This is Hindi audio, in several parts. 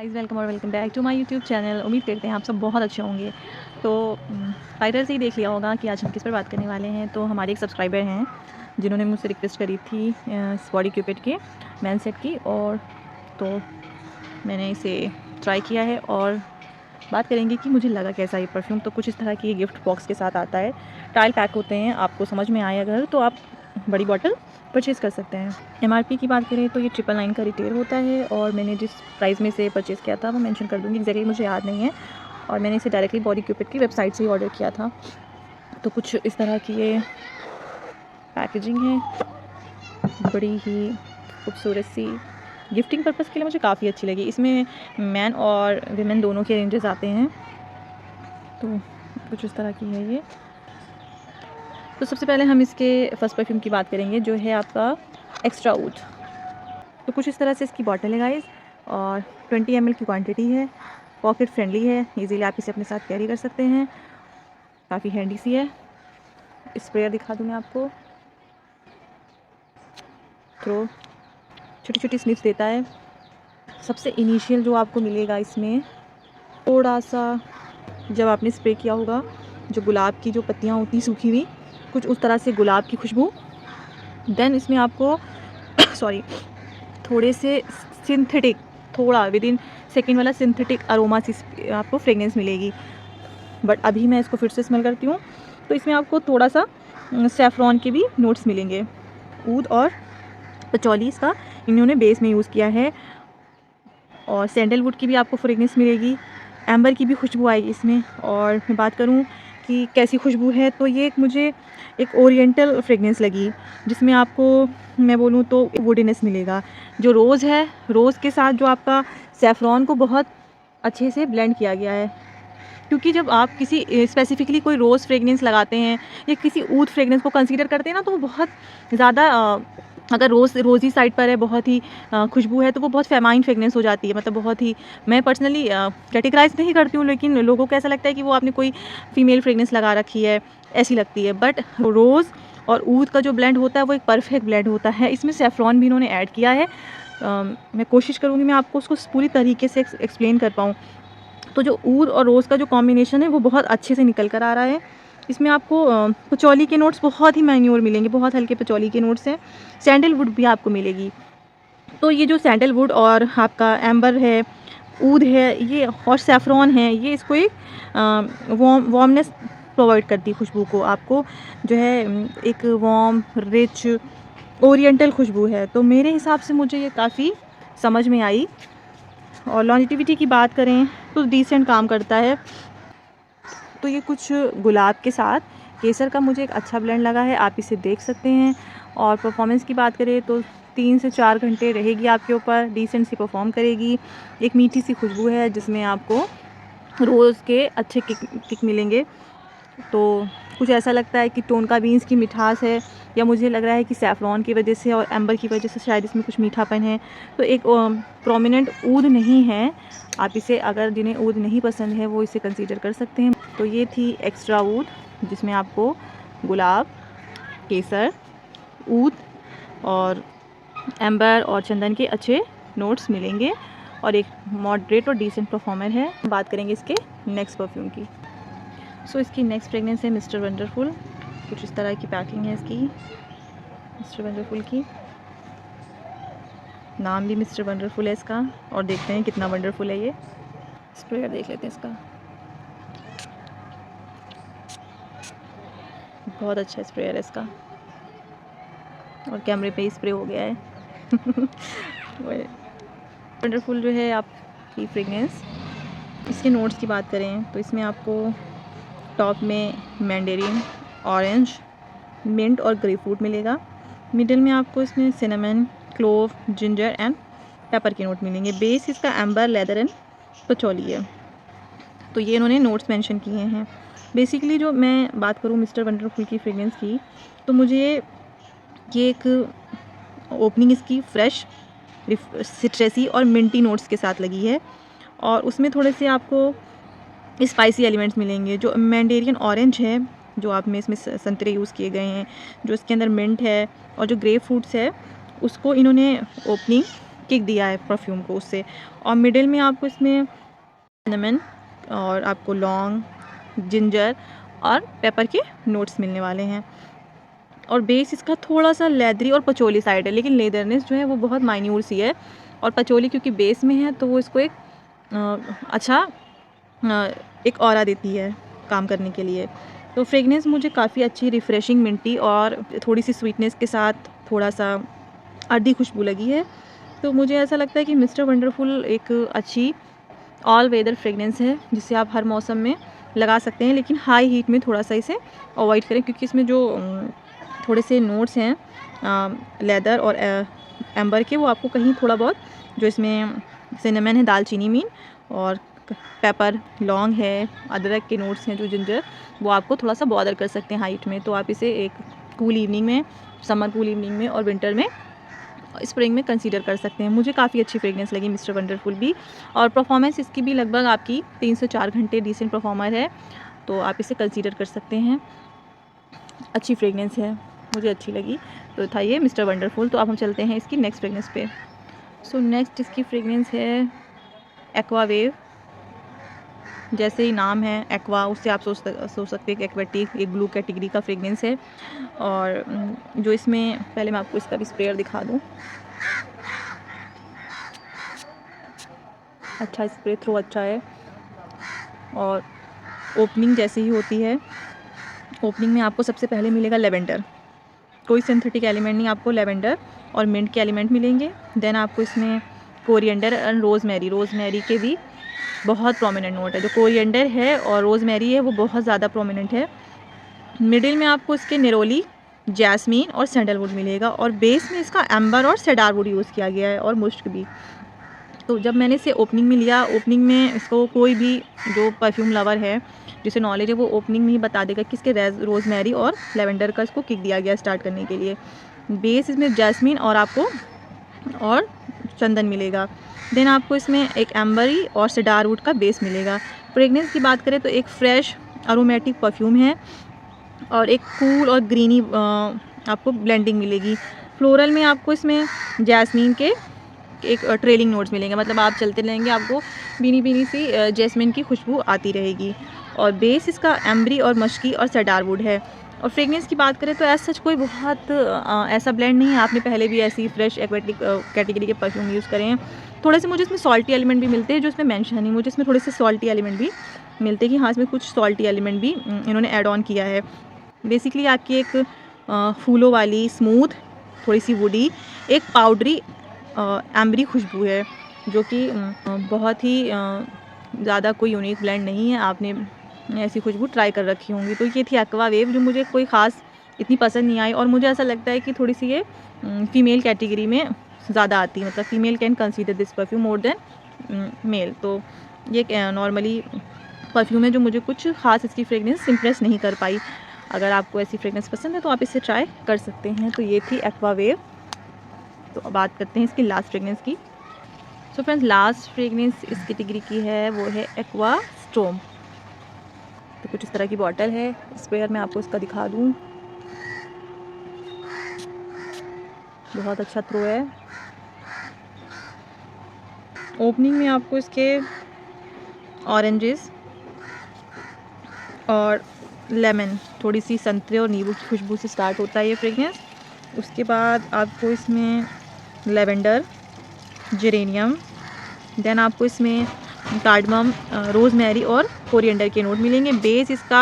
गाइस वेलकम और welcome back to my YouTube channel. उम्मीद करते हैं आप सब बहुत अच्छे होंगे। तो टाइटल से ही देख लिया होगा कि आज हम किस पर बात करने वाले हैं। तो हमारे एक सब्सक्राइबर हैं जिन्होंने मुझसे रिक्वेस्ट करी थी इस बॉडी क्यूपिड के मैन सेट की, और तो मैंने इसे ट्राई किया है और बात करेंगे कि मुझे लगा कैसा ये परफ्यूम। तो कुछ इस तरह की गिफ्ट बॉक्स के साथ आता है, ट्रायल पैक होते हैं। आपको समझ में आए अगर तो आप बड़ी बॉटल परचेज़ कर सकते हैं। एमआरपी की बात करें तो ये 999 का रिटेल होता है, और मैंने जिस प्राइस में से परचेज़ किया था वो मेंशन कर दूँगी, एग्जैक्टली मुझे याद नहीं है। और मैंने इसे डायरेक्टली बॉडी क्यूपिड की वेबसाइट से ही ऑर्डर किया था। तो कुछ इस तरह की ये पैकेजिंग है, बड़ी ही खूबसूरत सी। गिफ्टिंग पर्पज़ के लिए मुझे काफ़ी अच्छी लगी। इसमें मैन और विमेन दोनों के रेंजेस आते हैं। तो कुछ इस तरह की है ये। तो सबसे पहले हम इसके फर्स्ट परफ्यूम की बात करेंगे, जो है आपका एक्स्ट्रा वुड। तो कुछ इस तरह से इसकी बॉटल है गाइस, और 20 ml की क्वांटिटी है। पॉकेट फ्रेंडली है, इजीली आप इसे अपने साथ कैरी कर सकते हैं। काफ़ी हैंडी सी है। स्प्रेयर दिखा दूँ मैं आपको। थ्रो छोटी छोटी स्निफ्स देता है। सबसे इनिशियल जो आपको मिलेगा इसमें, थोड़ा सा जब आपने स्प्रे किया होगा, जो गुलाब की जो पत्तियाँ होती सूखी हुई, कुछ उस तरह से गुलाब की खुशबू। देन इसमें आपको सॉरी थोड़े से सिंथेटिक, थोड़ा विदिन सेकेंड वाला सिंथेटिक अरोमा सी आपको फ्रेगनेंस मिलेगी। बट अभी मैं इसको फिर से स्मेल करती हूँ, तो इसमें आपको थोड़ा सा सैफ़रॉन के भी नोट्स मिलेंगे। ऊद और पचौली इसका इन्होंने बेस में यूज़ किया है, और सैंडलवुड की भी आपको फ्रेगनेंस मिलेगी। एम्बर की भी खुशबू आएगी इसमें। और मैं बात करूँ कि कैसी खुशबू है, तो ये मुझे एक ओरिएंटल फ्रेगनेंस लगी, जिसमें आपको मैं बोलूँ तो वुडीनेस मिलेगा। जो रोज़ है, रोज़ के साथ जो आपका सैफ़रॉन को बहुत अच्छे से ब्लेंड किया गया है। क्योंकि जब आप किसी स्पेसिफिकली कोई रोज़ फ्रेगनेंस लगाते हैं या किसी ऊद फ्रेगनेंस को कंसीडर करते हैं ना, तो वो बहुत ज़्यादा अगर रोज़ी साइड पर है, बहुत ही खुशबू है, तो वो बहुत फेमाइन फ्रेगनेंस हो जाती है। मतलब बहुत ही, मैं पर्सनली कैटेगराइज नहीं करती हूँ, लेकिन लोगों को ऐसा लगता है कि वो आपने कोई फीमेल फ्रेगनेंस लगा रखी है, ऐसी लगती है। बट रोज़ और ऊद का जो ब्लेंड होता है वो एक परफेक्ट ब्लेंड होता है। इसमें सैफ़रॉन भी इन्होंने ऐड किया है। मैं कोशिश करूँगी मैं आपको उसको पूरी तरीके से एक्सप्लेन कर पाऊँ। तो जो ऊद और रोज़ का जो कॉम्बिनेशन है वो बहुत अच्छे से निकल कर आ रहा है। इसमें आपको पचौली के नोट्स बहुत ही मैन्योर मिलेंगे, बहुत हल्के पचौली के नोट्स हैं। सैंडलवुड भी आपको मिलेगी। तो ये जो सैंडलवुड और आपका एम्बर है, ऊद है, ये और सैफ़रॉन है, ये इसको एक वार्मनेस प्रोवाइड करती है खुशबू को। आपको जो है एक वार्म, रिच, ओरिएंटल खुशबू है। तो मेरे हिसाब से मुझे ये काफ़ी समझ में आई। और लॉन्जिटिविटी की बात करें तो डिसेंट काम करता है। तो ये कुछ गुलाब के साथ केसर का मुझे एक अच्छा ब्लेंड लगा है, आप इसे देख सकते हैं। और परफॉर्मेंस की बात करें तो 3 से 4 घंटे रहेगी आपके ऊपर, डिसेंट सी परफॉर्म करेगी। एक मीठी सी खुशबू है जिसमें आपको रोज़ के अच्छे किक मिलेंगे। तो कुछ ऐसा लगता है कि टोनका बीन्स की मिठास है, या मुझे लग रहा है कि सैफ़रॉन की वजह से और एम्बर की वजह से शायद इसमें कुछ मीठापन है। तो एक प्रोमिनेंट ऊद नहीं है। आप इसे, अगर जिन्हें ऊद नहीं पसंद है वो इसे कंसीडर कर सकते हैं। तो ये थी एक्स्ट्रा ऊद, जिसमें आपको गुलाब, केसर, ऊद और एम्बर और चंदन के अच्छे नोट्स मिलेंगे, और एक मॉडरेट और डिसेंट परफॉर्मर है। बात करेंगे इसके नेक्स्ट परफ्यूम की। सो इसकी नेक्स्ट फ्रेगनेंस है मिस्टर वंडरफुल। कुछ इस तरह की पैकिंग है इसकी, मिस्टर वंडरफुल की। नाम भी मिस्टर वंडरफुल है इसका, और देखते हैं कितना वंडरफुल है ये। स्प्रेयर देख लेते हैं इसका। बहुत अच्छा स्प्रेयर है इसका, और कैमरे पे ही स्प्रे हो गया है। वंडरफुल जो है आपकी फ्रेगनेंस, इसके नोट्स की बात करें तो इसमें आपको टॉप में मैंडेरिन, ऑरेंज, मिंट और ग्रेपफ्रूट मिलेगा। मिडिल में आपको इसमें cinnamon, clove, ginger and paper के नोट मिलेंगे। बेस इसका एम्बर, लेदर एंड पचौली है। तो ये इन्होंने नोट्स मेंशन किए हैं। बेसिकली जो मैं बात करूँ मिस्टर वंडरफुल की फ्रेगनेंस की, तो मुझे ये एक ओपनिंग इसकी फ्रेश, सिट्रसी और मिंटी नोट्स के साथ लगी है, और उसमें थोड़े से आपको स्पाइसी एलिमेंट्स मिलेंगे। जो मैंडेरियन ऑरेंज है, जो आप में इसमें संतरे यूज़ किए गए हैं, जो इसके अंदर मिंट है, और जो ग्रेप फ्रूट्स है उसको इन्होंने ओपनिंग किक दिया है परफ्यूम को उससे। और मिडिल में आपको इसमें सिनेमन और आपको लौंग, जिंजर और पेपर के नोट्स मिलने वाले हैं। और बेस इसका थोड़ा सा लेदरी और पचोली साइड है, लेकिन लेदरनेस जो है वो बहुत माइन्यूट सी है। और पचोली क्योंकि बेस में है तो वो इसको एक अच्छा एक ऑरा देती है काम करने के लिए। तो फ्रेगनेंस मुझे काफ़ी अच्छी, रिफ़्रेशिंग, मिंटी और थोड़ी सी स्वीटनेस के साथ थोड़ा सा अर्दी खुशबू लगी है। तो मुझे ऐसा लगता है कि मिस्टर वंडरफुल एक अच्छी ऑल वेदर फ्रेगनेंस है जिसे आप हर मौसम में लगा सकते हैं, लेकिन हाई हीट में थोड़ा सा इसे अवॉइड करें, क्योंकि इसमें जो थोड़े से नोट्स हैं लेदर और एम्बर के, वो आपको कहीं थोड़ा बहुत, जो इसमें सिनेमन है, दालचीनी मीन और पेपर, लौंग है, अदरक के नोट्स हैं, जो जिंजर, वो आपको थोड़ा सा बॉदर कर सकते हैं हाइट में। तो आप इसे एक कूल इवनिंग में, समर कूल इवनिंग में और विंटर में, स्प्रिंग में कंसीडर कर सकते हैं। मुझे काफ़ी अच्छी फ्रेगनेंस लगी मिस्टर वंडरफुल भी, और परफॉर्मेंस इसकी भी लगभग आपकी 3 से 4 घंटे डिसेंट परफॉर्मर है, तो आप इसे कंसीडर कर सकते हैं। अच्छी फ्रेगनेंस है, मुझे अच्छी लगी। तो था ये मिस्टर वंडरफुल। तो अब हम चलते हैं इसकी नेक्स्ट फ्रेगनेंस पे। सो नेक्स्ट इसकी फ्रेगनेंस है एक्वा वेव। जैसे ही नाम है एक्वा, उससे आप सोच सकते हैं कि एक्वेटिक, एक ब्लू कैटेगरी का फ्रेगनेंस है। और जो इसमें, पहले मैं आपको इसका भी स्प्रेयर दिखा दूँ। अच्छा स्प्रे थ्रो अच्छा है। और ओपनिंग जैसे ही होती है, ओपनिंग में आपको सबसे पहले मिलेगा लेवेंडर, कोई सिंथेटिक एलिमेंट नहीं, आपको लेवेंडर और मिंट के एलिमेंट मिलेंगे। देन आपको इसमें कोरिएंडर एंड रोज़मेरी के भी बहुत प्रोमिनेंट नोट है। जो कोरिएंडर है और रोज़मेरी है वो बहुत ज़्यादा प्रोमिनेंट है। मिडिल में आपको इसके नेरोली, जैस्मीन और सैंडलवुड मिलेगा, और बेस में इसका एम्बर और सेडारवुड यूज़ किया गया है, और मुश्क भी। तो जब मैंने इसे ओपनिंग में लिया, ओपनिंग में इसको कोई भी जो परफ्यूम लवर है, जिसे नॉलेज है, वो ओपनिंग में ही बता देगा कि इसके रोज़मेरी और लेवेंडर का इसको किक दिया गया स्टार्ट करने के लिए। बेस इसमें जैस्मीन और आपको और चंदन मिलेगा। देन आपको इसमें एक एम्बरी और सेडारवुड का बेस मिलेगा। फ्रेगनेंस की बात करें तो एक फ्रेश अरोमेटिक परफ्यूम है, और एक कूल और ग्रीनी आपको ब्लेंडिंग मिलेगी। फ्लोरल में आपको इसमें जैस्मीन के एक ट्रेलिंग नोट्स मिलेंगे, मतलब आप चलते रहेंगे आपको बीनी बीनी सी जैस्मिन की खुशबू आती रहेगी। और बेस इसका एम्बरी और मशकी और सेडारवुड है। और फ्रेगनेंस की बात करें तो ऐसा सच कोई बहुत ऐसा ब्लेंड नहीं है, आपने पहले भी ऐसी फ्रेश एक्वेटिक कैटेगरी के परफ्यूम यूज़ करे हैं। थोड़े से मुझे इसमें सॉल्टी एलिमेंट भी मिलते हैं, जो इसमें मेंशन नहीं, मुझे इसमें थोड़े से सॉल्टी एलिमेंट भी मिलते हैं कि हाँ, इसमें कुछ सॉल्टी एलिमेंट भी इन्होंने ऐड ऑन किया है। बेसिकली आपकी एक फूलों वाली स्मूथ, थोड़ी सी वुडी, एक पाउडरी एम्बरी खुशबू है, जो कि बहुत ही ज़्यादा कोई यूनिक ब्लेंड नहीं है, आपने ऐसी खुशबू ट्राई कर रखी होंगी। तो ये थी एक्वा वेव, जो मुझे कोई ख़ास इतनी पसंद नहीं आई, और मुझे ऐसा लगता है कि थोड़ी सी ये फीमेल कैटेगरी में ज़्यादा आती है, मतलब female can consider this perfume more than male. तो ये नॉर्मली परफ्यूम है जो मुझे कुछ ख़ास इसकी फ्रेगनेंस इम्प्रेस नहीं कर पाई। अगर आपको ऐसी फ्रेगनेंस पसंद है तो आप इसे ट्राई कर सकते हैं। तो ये थी एक्वा वेव। तो अब बात करते हैं इसकी लास्ट फ्रेगनेंस की। सो फ्रेंड्स, लास्ट फ्रेगनेंस इस कैटेगरी की है, वो है एक्वा स्टॉर्म। तो कुछ इस तरह की बॉटल है। स्प्रेयर मैं आपको इसका दिखा दूँ, बहुत अच्छा थ्रो है। ओपनिंग में आपको इसके ऑरेंजेस और लेमन, थोड़ी सी संतरे और नींबू की खुशबू से स्टार्ट होता है ये फ्रेगनेंस। उसके बाद आपको इसमें लेवेंडर, जेरेनियम, देन आपको इसमें कार्डमम, रोज़मेरी और कोरिएंडर के नोट मिलेंगे। बेस इसका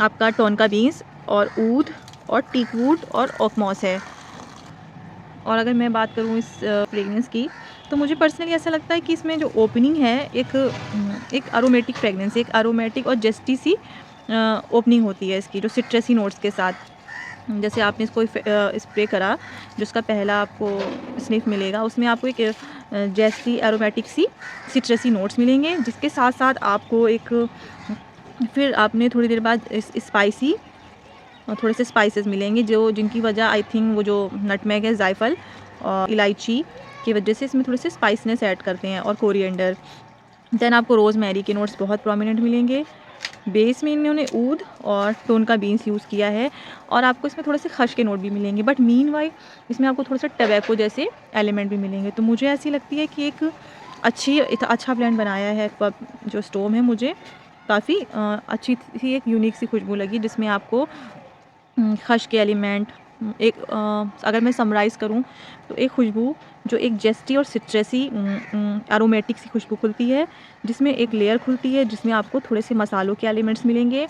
आपका टोनका बीन्स और ऊद और टीकवुड और ऑकमॉस है। और अगर मैं बात करूँ इस फ्रेगनेंस की, तो मुझे पर्सनली ऐसा लगता है कि इसमें जो ओपनिंग है एक अरोमेटिक फ्रेगनेंस, एक अरोमेटिक और जस्टी सी ओपनिंग होती है इसकी, जो सिट्रसी नोट्स के साथ। जैसे आपने इसको स्प्रे करा, जो उसका पहला आपको स्निफ मिलेगा, उसमें आपको एक जैसी एरोमेटिक सी सिट्रसी नोट्स मिलेंगे, जिसके साथ साथ आपको एक, फिर आपने थोड़ी देर बाद स्पाइसी थोड़े से स्पाइसेस मिलेंगे, जो जिनकी वजह आई थिंक वो जो नटमेग है, जायफल और इलायची की वजह से इसमें थोड़े से स्पाइसनेस ऐड करते हैं, और कोरिएंडर। देन आपको रोज़मेरी के नोट्स बहुत प्रोमिनेंट मिलेंगे। बेस में इन्होंने ऊद और टोन का बीन्स यूज़ किया है और आपको इसमें थोड़े से खश के नोट भी मिलेंगे, बट मीनवाइल इसमें आपको थोड़ा सा टबैको जैसे एलिमेंट भी मिलेंगे। तो मुझे ऐसी लगती है कि एक अच्छा ब्लेंड बनाया है एक्वा जो स्टोम है। मुझे काफ़ी अच्छी सी एक यूनिक सी खुशबू लगी, जिसमें आपको खश के एलिमेंट एक अगर मैं समराइज़ करूं तो एक खुशबू जो एक जेस्टी और सिट्रसी एरोमेटिक सी खुशबू खुलती है, जिसमें एक लेयर खुलती है जिसमें आपको थोड़े से मसालों के एलिमेंट्स मिलेंगे।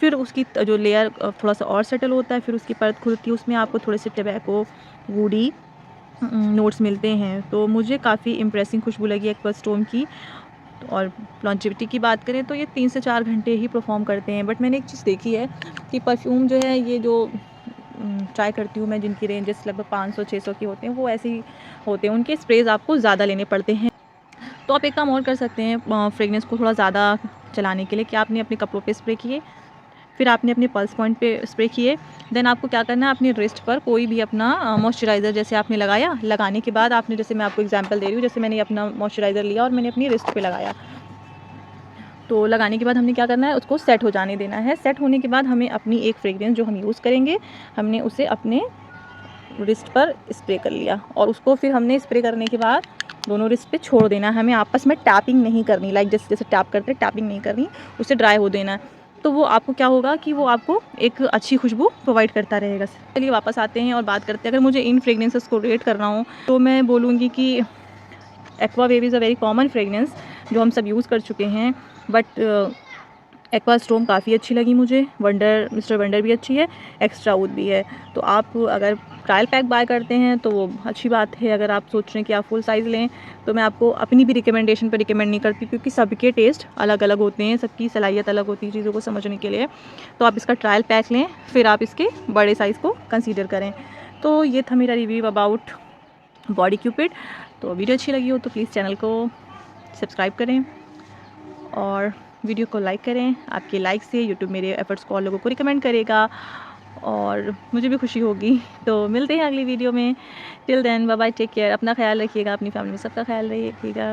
फिर उसकी जो लेयर थोड़ा सा और सेटल होता है, फिर उसकी परत खुलती है, उसमें आपको थोड़े से टबैको वुडी नोट्स मिलते हैं। तो मुझे काफ़ी इम्प्रेसिंग खुशबू लगी एक्वा स्टोम की। और लॉन्जेविटी की बात करें तो ये 3 से 4 घंटे ही परफॉर्म करते हैं। बट मैंने एक चीज़ देखी है कि परफ्यूम जो है ये जो ट्राई करती हूँ मैं, जिनकी रेंजेस लगभग 500-600 की होते हैं, वो ऐसे ही होते हैं। उनके स्प्रेज आपको ज़्यादा लेने पड़ते हैं। तो आप एक काम और कर सकते हैं फ्रेगनेंस को थोड़ा ज़्यादा चलाने के लिए, कि आपने अपने कपड़ों पे स्प्रे किए, फिर आपने अपने पल्स पॉइंट पे स्प्रे किए, देन आपको क्या करना है, अपने रिस्ट पर कोई भी अपना मॉइस्चराइज़र जैसे आपने लगाया, लगाने के बाद आपने, जैसे मैं आपको एग्जांपल दे रही हूँ, जैसे मैंने अपना मॉइस्चराइज़र लिया और मैंने अपनी रिस्ट पे लगाया, तो लगाने के बाद हमने क्या करना है, उसको सेट हो जाने देना है। सेट होने के बाद हमें अपनी एक फ्रेगरेंस जो हम यूज़ करेंगे, हमने उसे अपने रिस्ट पर स्प्रे कर लिया और उसको फिर हमने स्प्रे करने के बाद दोनों रिस्ट पे छोड़ देना है। हमें आपस में टैपिंग नहीं करनी, लाइक जैसे टैप करते हैं, टैपिंग नहीं करनी, उसे ड्राई हो देना है। तो वो आपको क्या होगा कि वो आपको एक अच्छी खुशबू प्रोवाइड करता रहेगा। चलिए वापस आते हैं और बात करते हैं, अगर मुझे इन फ्रेगनेंसेस को रेट करना हो तो मैं बोलूँगी कि aqua wave is a very common fragrance जो हम सब यूज़ कर चुके हैं, बट एक्वा स्टोम काफ़ी अच्छी लगी मुझे। मिस्टर वंडर भी अच्छी है, एक्स्ट्रा वुड भी है। तो आप अगर ट्रायल पैक बाय करते हैं तो वो अच्छी बात है। अगर आप सोच रहे हैं कि आप फुल साइज़ लें तो मैं आपको अपनी भी रिकमेंडेशन पे रिकमेंड नहीं करती, क्योंकि सबके टेस्ट अलग अलग होते हैं, सबकी सलाहियत अलग होती है चीज़ों को समझने के लिए। तो आप इसका ट्रायल पैक लें, फिर आप इसके बड़े साइज़ को कंसीडर करें। तो ये था मेरा रिव्यू अबाउट बॉडी क्यूपिड। तो वीडियो अच्छी लगी हो तो प्लीज़ चैनल को सब्सक्राइब करें और वीडियो को लाइक करें। आपके लाइक से यूट्यूब मेरे एफर्ट्स को और लोगों को रिकमेंड करेगा और मुझे भी खुशी होगी। तो मिलते हैं अगली वीडियो में। Till then bye bye, take care, अपना ख्याल रखिएगा, अपनी फैमिली में सबका ख्याल रखिएगा।